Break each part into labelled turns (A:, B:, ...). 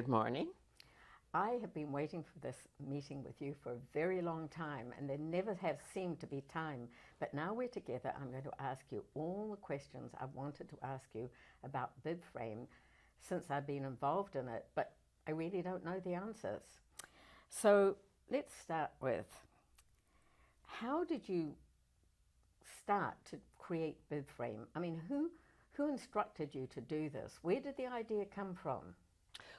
A: Good morning.
B: I have been waiting for this meeting with you for a very long time, and there never has seemed to be time. But now we're together, I'm going to ask you all the questions I wanted to ask you about BIBFRAME since I've been involved in it, but I really don't know the answers. So let's start with, how did you start to create BIBFRAME? I mean, who instructed you to do this? Where did the idea come from?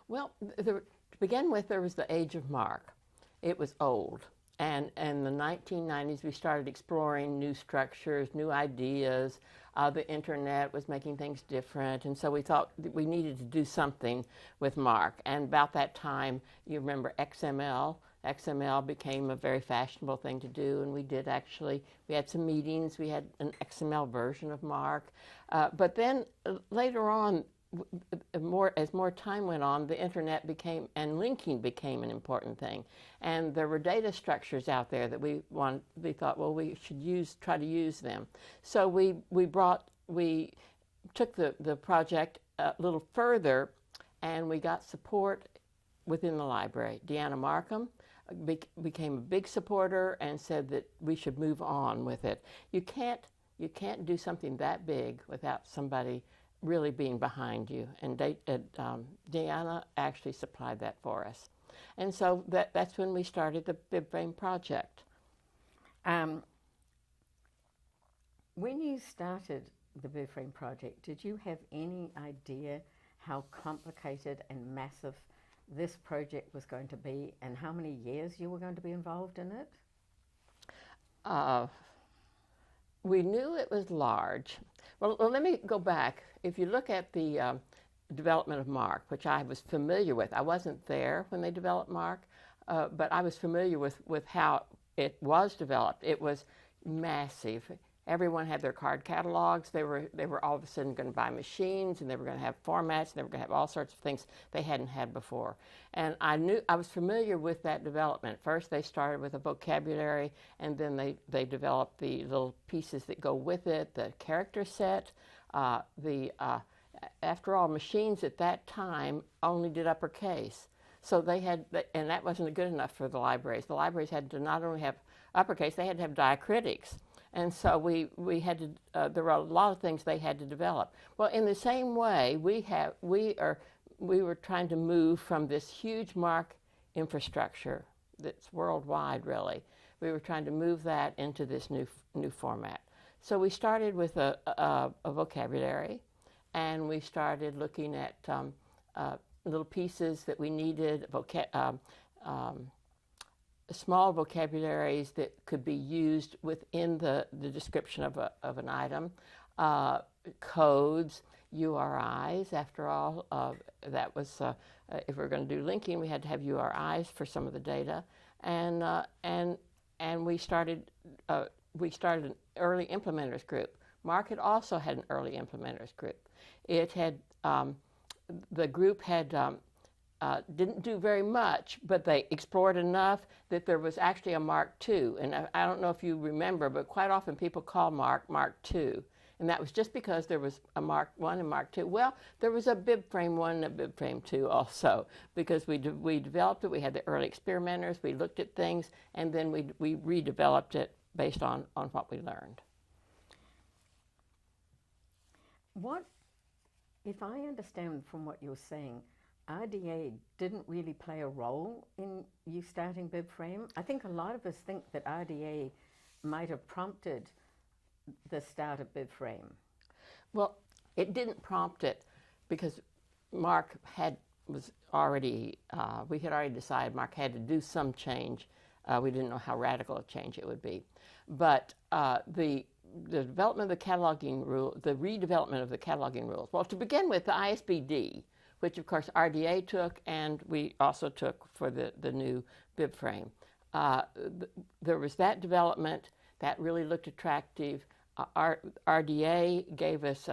A: Well, to begin with, there was the age of MARC. It was old. And in the 1990s, we started exploring new structures, new ideas. The internet was making things different. And so we thought that we needed to do something with MARC. And about that time, you remember XML. XML became a very fashionable thing to do. And we had some meetings. We had an XML version of MARC. But then later on, as more time went on, the internet became, and linking became an important thing. And there were data structures out there that we thought, well, we should try to use them. So we took the project a little further, and we got support within the library. Deanna Markham became a big supporter and said that we should move on with it. You can't do something that big without somebody really being behind you, and Deanna actually supplied that for us. And so that's when we started the BIBFRAME project.
B: When you started the BIBFRAME project, did you have any idea how complicated and massive this project was going to be, and how many years you were going to be involved in it?
A: We knew it was large. Well, let me go back. If you look at the development of MARC, which I was familiar with, I wasn't there when they developed MARC, but I was familiar with how it was developed. It was massive. Everyone had their card catalogs. They were all of a sudden going to buy machines, and they were going to have formats, and they were going to have all sorts of things they hadn't had before. And I was familiar with that development. First, they started with a vocabulary, and then they developed the little pieces that go with it, the character set. After all, machines at that time only did uppercase. So they had, and that wasn't good enough for the libraries. The libraries had to not only have uppercase, they had to have diacritics. And so we had to, there were a lot of things they had to develop. Well, in the same way, we were trying to move from this huge MARC infrastructure that's worldwide, really. We were trying to move that into this new format. So we started with a vocabulary, and we started looking at little pieces that we needed, small vocabularies that could be used within the description of an item, codes, URIs. After all, that was if we were going to do linking, we had to have URIs for some of the data, and we started an early implementers group. MARC had also had an early implementers group. It had the group had. Didn't do very much, but they explored enough that there was actually a MARC II. And I don't know if you remember, but quite often people call MARC II. And that was just because there was a MARC I and MARC II. Well, there was a BIBFRAME I and a BIBFRAME II also, because we developed it. We had the early experimenters. We looked at things, and then we redeveloped it based on what we learned.
B: If I understand from what you're saying, RDA didn't really play a role in you starting BIBFRAME. I think a lot of us think that RDA might have prompted the start of BIBFRAME.
A: Well, it didn't prompt it because MARC we had already decided MARC had to do some change. We didn't know how radical a change it would be. But the development of the cataloging rule, the redevelopment of the cataloging rules. Well, to begin with, the ISBD, which of course RDA took, and we also took for the new BIBFRAME. There was that development that really looked attractive. RDA gave us,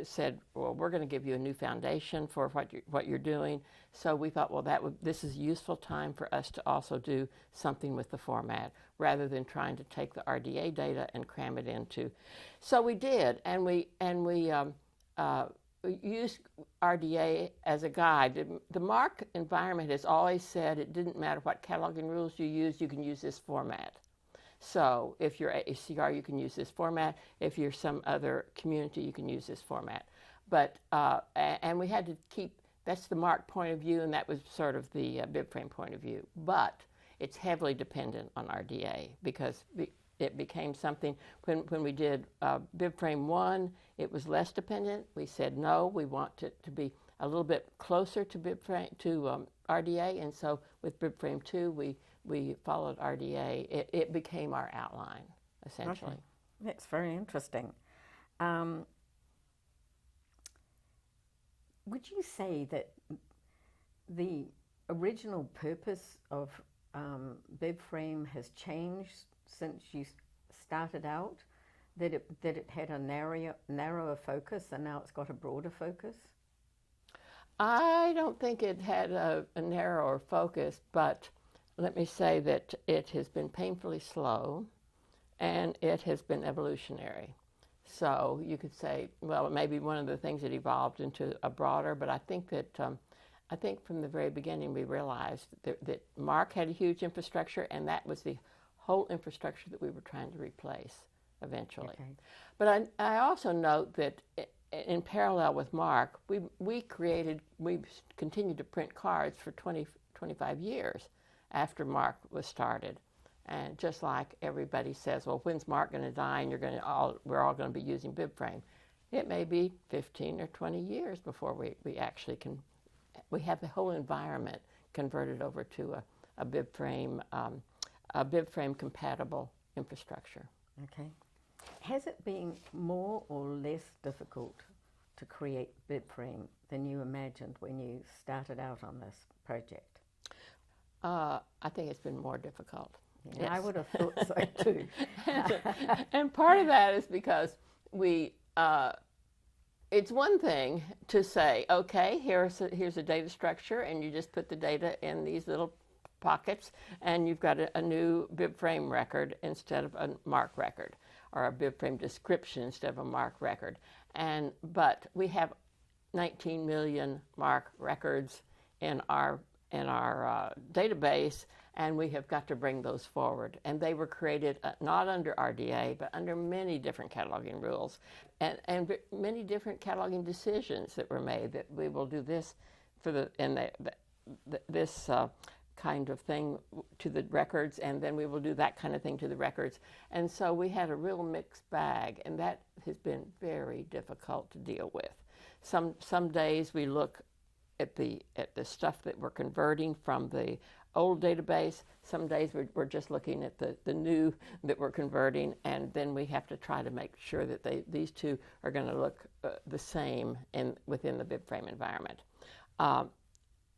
A: said, well, we're going to give you a new foundation for what you're doing. So we thought, well, this is a useful time for us to also do something with the format, rather than trying to take the RDA data and cram it into. So we did, and we used RDA as a guide. The MARC environment has always said it didn't matter what cataloging rules you use, you can use this format. So if you're ACR, you can use this format. If you're some other community, you can use this format. But, and we had to keep, that's the MARC point of view, and that was sort of the BIBFRAME point of view. But it's heavily dependent on RDA because it became something, when we did BIBFRAME 1, it was less dependent. We said, no, we want it to be a little bit closer to BIBFRAME, to RDA, and so with BIBFRAME 2, we followed RDA. It became our outline, essentially.
B: Okay. That's very interesting. Would you say that the original purpose of BIBFRAME has changed since you started out? That it had a narrower focus and now it's got a broader focus?
A: I don't think it had a narrower focus, but let me say that it has been painfully slow and it has been evolutionary. So you could say, well, it may be one of the things that evolved into a broader, but I think that I think from the very beginning we realized that MARC had a huge infrastructure, and that was the whole infrastructure that we were trying to replace eventually. Okay. But I also note that in parallel with MARC, we continued to print cards for 25 years after MARC was started. And just like everybody says, well, when's MARC going to die and we're all going to be using BIBFRAME? It may be 15 or 20 years before we actually we have the whole environment converted over to a BIBFRAME compatible infrastructure.
B: Okay. Has it been more or less difficult to create BIBFRAME than you imagined when you started out on this project?
A: I think it's been more difficult.
B: Yeah, yes. I would have thought so too.
A: And part of that is because it's one thing to say, okay, here's a data structure, and you just put the data in these little pockets, and you've got a new BIBFRAME record instead of a MARC record, or a BIBFRAME description instead of a MARC record. But we have 19 million MARC records in our database, and we have got to bring those forward. And they were created not under RDA, but under many different cataloging rules and many different cataloging decisions that were made, that we will do this for this kind of thing to the records, and then we will do that kind of thing to the records. And so we had a real mixed bag, and that has been very difficult to deal with. Some days we look at the stuff that we're converting from the old database. Some days we're just looking at the new that we're converting, and then we have to try to make sure that these two are going to look the same within the BIBFRAME environment.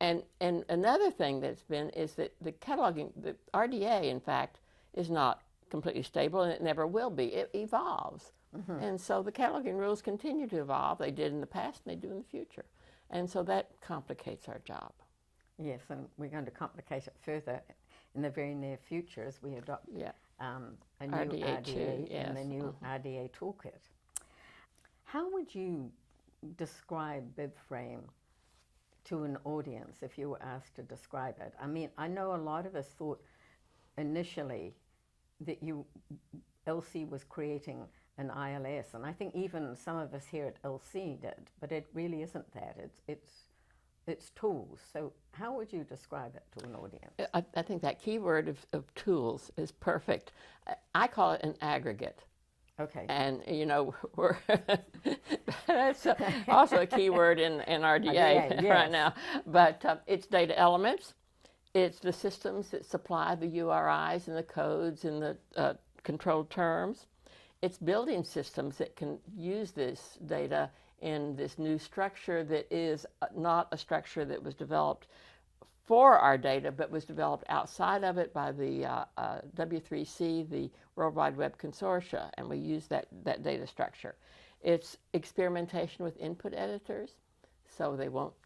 A: And another thing that's been is that the cataloging, the RDA, in fact, is not completely stable, and it never will be. It evolves. Mm-hmm. And so the cataloging rules continue to evolve. They did in the past, and they do in the future. And so that complicates our job. Yes,
B: and we're going to complicate it further in the very near future as we adopt a new RDA
A: yes.
B: and the new RDA toolkit. How would you describe BIBFRAME to an audience if you were asked to describe it? I mean, I know a lot of us thought initially that LC was creating an ILS, and I think even some of us here at LC did, but it really isn't that. It's tools. So how would you describe it to an audience?
A: I think that key word of tools is perfect. I call it an aggregate.
B: Okay.
A: And, that's also a key word in RDA
B: yes.
A: right now. But it's data elements. It's the systems that supply the URIs and the codes and the controlled terms. It's building systems that can use this data in this new structure that is not a structure that was developed for our data, but was developed outside of it by the W3C, the World Wide Web Consortia, and we use that data structure. It's experimentation with input editors, so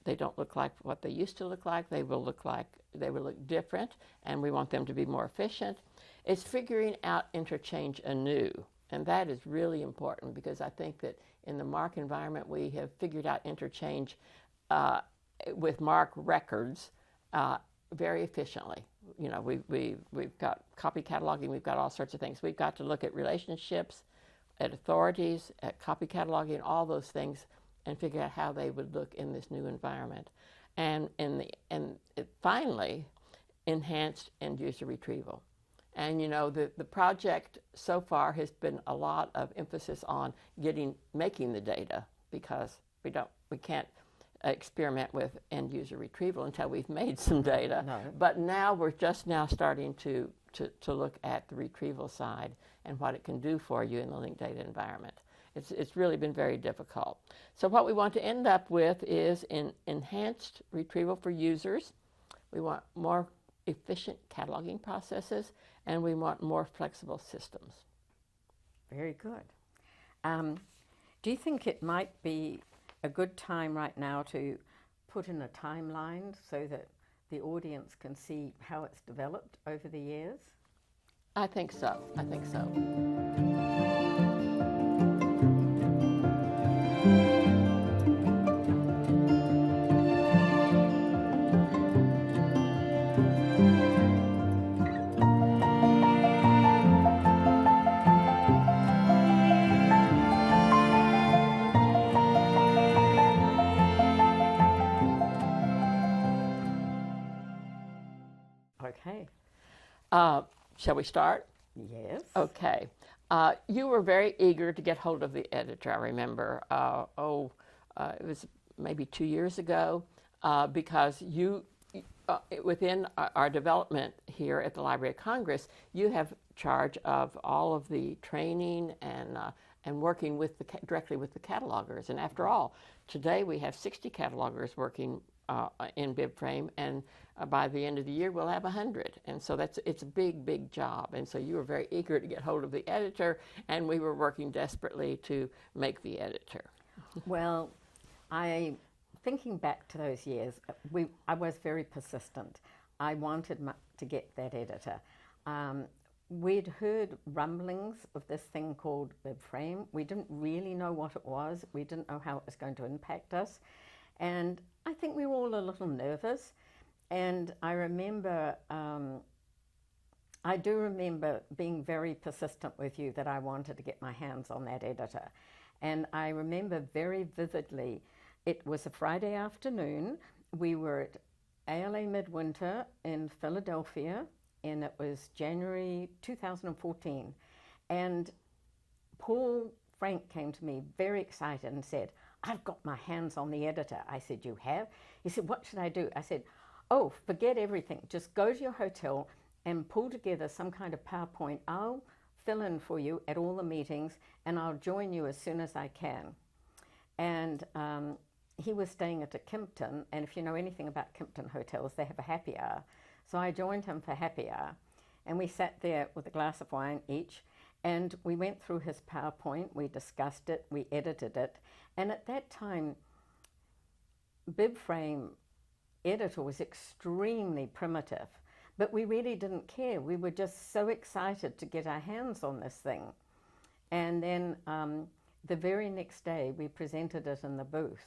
A: they don't look like what they used to look like. They will look different, and we want them to be more efficient. It's figuring out interchange anew. And that is really important, because I think that in the MARC environment we have figured out interchange with MARC records very efficiently. You know, we've got copy cataloging, we've got all sorts of things. We've got to look at relationships, at authorities, at copy cataloging, all those things, and figure out how they would look in this new environment. And finally, enhanced end-user retrieval. And you know, the project so far has been a lot of emphasis on making the data, because we can't experiment with end-user retrieval until we've made some data.
B: No.
A: But now we're just now starting to look at the retrieval side and what it can do for you in the linked data environment. It's really been very difficult. So what we want to end up with is enhanced retrieval for users. We want more efficient cataloging processes, and we want more flexible systems.
B: Very good. Do you think it might be a good time right now to put in a timeline so that the audience can see how it's developed over the years?
A: I think so. I think so.
B: Okay.
A: Shall we start?
B: Yes.
A: Okay. You were very eager to get hold of the editor, I remember. It was maybe 2 years ago, because within our development here at the Library of Congress, you have charge of all of the training and working directly with the catalogers. And after all, today we have 60 catalogers working in BIBFRAME, and by the end of the year we'll have 100. And so it's a big job. And so you were very eager to get hold of the editor, and we were working desperately to make the editor.
B: Well, thinking back to those years, I was very persistent. I wanted to get that editor. We'd heard rumblings of this thing called BIBFRAME. We didn't really know what it was. We didn't know how it was going to impact us. And I think we were all a little nervous. And I do remember being very persistent with you that I wanted to get my hands on that editor. And I remember very vividly, it was a Friday afternoon. We were at ALA Midwinter in Philadelphia, and it was January 2014. And Paul Frank came to me very excited and said, "I've got my hands on the editor." I said, "You have?" He said, "What should I do?" I said, "Oh, forget everything. Just go to your hotel and pull together some kind of PowerPoint. I'll fill in for you at all the meetings, and I'll join you as soon as I can." And he was staying at a Kimpton, and if you know anything about Kimpton hotels, they have a happy hour. So I joined him for happy hour, and we sat there with a glass of wine each, and we went through his PowerPoint, we discussed it, we edited it, and at that time, BIBFRAME editor was extremely primitive, but we really didn't care. We were just so excited to get our hands on this thing. And then the very next day, we presented it in the booth,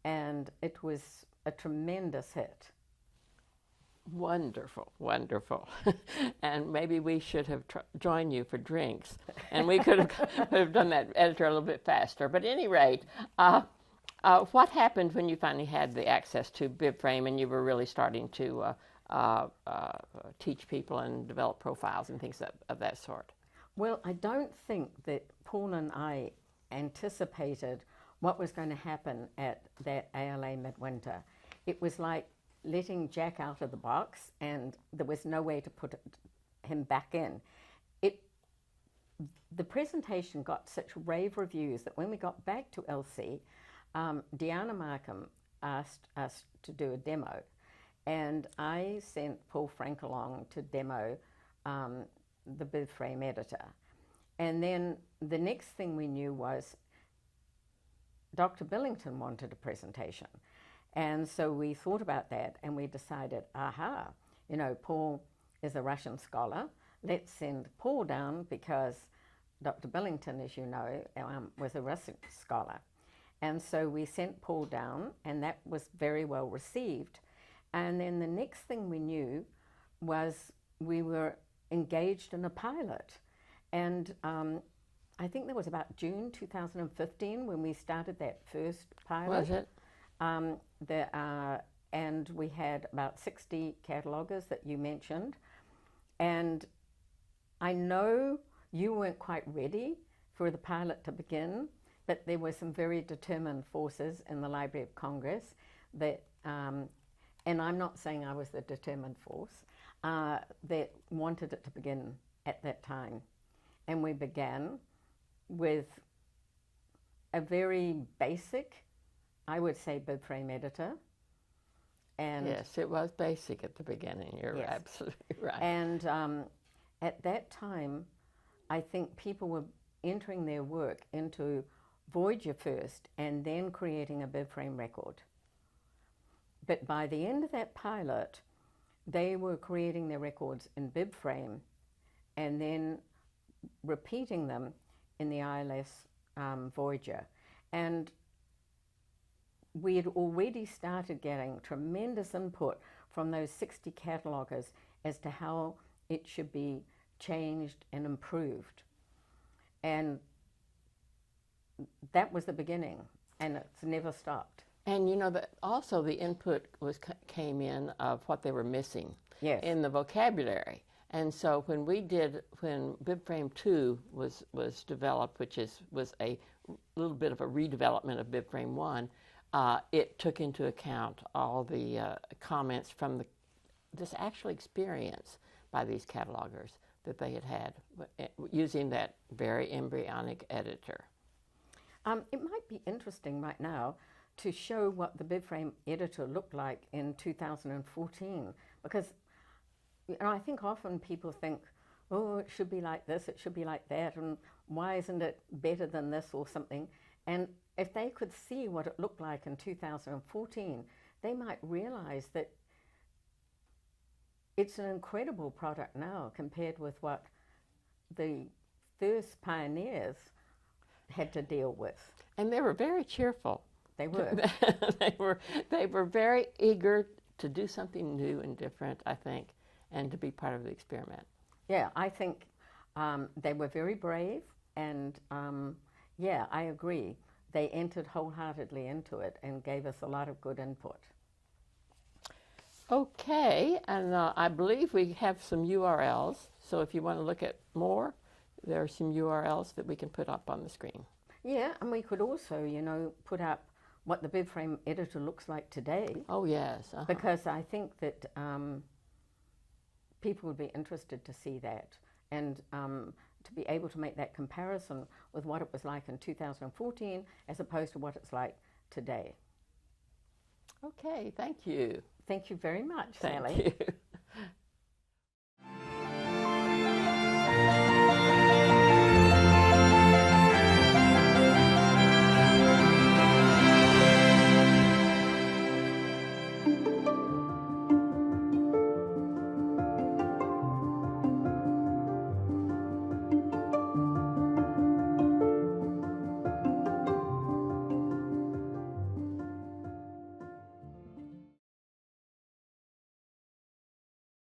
B: and it was a tremendous hit.
A: Wonderful, wonderful. And maybe we should have joined you for drinks, and we could have done that editor a little bit faster. But at any rate, what happened when you finally had the access to BIBFRAME and you were really starting to teach people and develop profiles and things of that sort?
B: Well, I don't think that Paul and I anticipated what was going to happen at that ALA Midwinter. It was like letting Jack out of the box, and there was no way to put him back in. The presentation got such rave reviews that when we got back to LC, Deanna Markham asked us to do a demo, and I sent Paul Frank along to demo the BIBFRAME editor. And then the next thing we knew was Dr. Billington wanted a presentation. And so we thought about that, and we decided, Paul is a Russian scholar. Let's send Paul down, because Dr. Billington, as you know, was a Russian scholar. And so we sent Paul down, and that was very well received. And then the next thing we knew was we were engaged in a pilot. And I think that was about June 2015 when we started that first pilot.
A: Was it?
B: And we had about 60 cataloguers that you mentioned. And I know you weren't quite ready for the pilot to begin, but there were some very determined forces in the Library of Congress that, and I'm not saying I was the determined force, that wanted it to begin at that time. And we began with a very basic, I would say, BIBFRAME editor. And
A: yes, it was basic at the beginning. You're
B: yes.
A: absolutely right.
B: And at that time, I think people were entering their work into Voyager first and then creating a BIBFRAME record. But by the end of that pilot, they were creating their records in BIBFRAME and then repeating them in the ILS Voyager. And we had already started getting tremendous input from those 60 catalogers as to how it should be changed and improved. And that was the beginning, and it's never stopped.
A: And you know, that also the input came in of what they were missing in the vocabulary. And so when BIBFRAME 2 was developed, which was a little bit of a redevelopment of BIBFRAME 1, it took into account all the comments from this actual experience by these catalogers that they had using that very embryonic editor.
B: It might be interesting right now to show what the BIBFRAME editor looked like in 2014, because I think often people think, oh, it should be like this, it should be like that, and why isn't it better than this or something? And if they could see what it looked like in 2014, they might realize that it's an incredible product now compared with what the first pioneers had to deal with.
A: And they were very cheerful.
B: They were.
A: they were very eager to do something new and different, I think, and to be part of the experiment.
B: Yeah, I think they were very brave, and yeah, I agree. They entered wholeheartedly into it and gave us a lot of good input.
A: Okay, and I believe we have some URLs, so if you want to look at more, there are some URLs that we can put up on the screen.
B: Yeah, and we could also, you know, put up what the BIBFRAME editor looks like today.
A: Oh, yes.
B: Because I think that people would be interested to see that and to be able to make that comparison with what it was like in 2014 as opposed to what it's like today.
A: Okay, thank you.
B: Thank you very much, Sally.
A: Thank you.